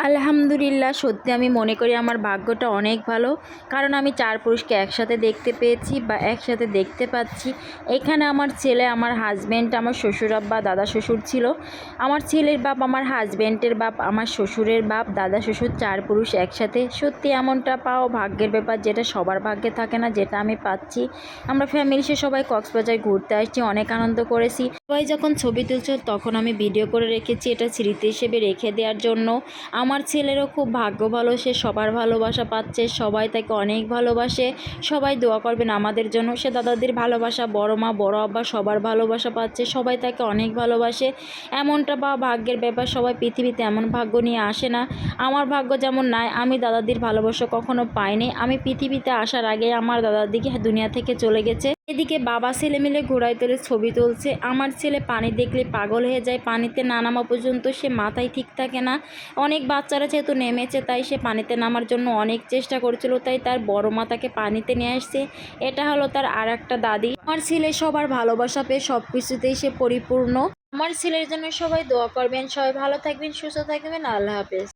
আলহামদুলিল্লাহ, সত্যি আমি মনে করি আমার ভাগ্যটা অনেক ভালো। কারণ আমি 4 পুরুষকে একসাথে দেখতে পেয়েছি বা একসাথে দেখতে পাচ্ছি। এখানে আমার ছেলে, আমার হাজব্যান্ড, আমার শ্বশুর আব্বা, দাদা শ্বশুর ছিল। আমার ছেলের বাপ, আমার হাজব্যান্ডের বাপ, আমার শ্বশুরের বাপ, দাদা শ্বশুর 4 পুরুষ একসাথে। সত্যি এমনটা পাওয়া ভাগ্যের ব্যাপার, যেটা সবার ভাগ্যে থাকে না, যেটা আমি পাচ্ছি। আমরা ফ্যামিলি সে সবাই কক্সবাজার ঘুরতে আসছি, অনেক আনন্দ করেছি। সবাই যখন ছবি তুলছে তখন আমি ভিডিও করে রেখেছি, এটা স্মৃতি হিসেবে রেখে দেওয়ার জন্য। আমার ছেলেরও খুব ভাগ্য ভালো, সে সবার ভালোবাসা পাচ্ছে, সবাই তাকে অনেক ভালোবাসে। সবাই দোয়া করবেন আমাদের জন্য। সে দাদাদের ভালোবাসা, বড় মা, বড় আব্বা সবার ভালোবাসা পাচ্ছে, সবাই তাকে অনেক ভালোবাসে। এমনটা বা ভাগ্যের ব্যাপার, সবাই পৃথিবীতে এমন ভাগ্য নিয়ে আসে না। আমার ভাগ্য যেমন নাই, আমি দাদাদের ভালোবাসা কখনো পাইনি। আমি পৃথিবীতে আসার আগে আমার দাদাদিকে দুনিয়া থেকে চলে গেছে। এদিকে বাবা ছেলে মিলে ঘোড়ায় তোলে ছবি তুলছে। আমার ছেলে পানি দেখলে পাগল হয়ে যায়, পানিতে না নামা পর্যন্ত সে মাথায় ঠিক থাকে না। অনেক বাচ্চারা যেহেতু নেমেছে, তাই সে পানিতে নামার জন্য অনেক চেষ্টা করছিল, তাই তার বড় মা তাকে পানিতে নিয়ে আসছে। এটা হলো তার আর একটা দাদি। আমার ছেলে সবার ভালোবাসা পেয়ে সব কিছুতেই সে পরিপূর্ণ। আমার ছেলের জন্য সবাই দোয়া করবেন। সবাই ভালো থাকবেন, সুস্থ থাকবেন। আল্লাহ হাফেজ।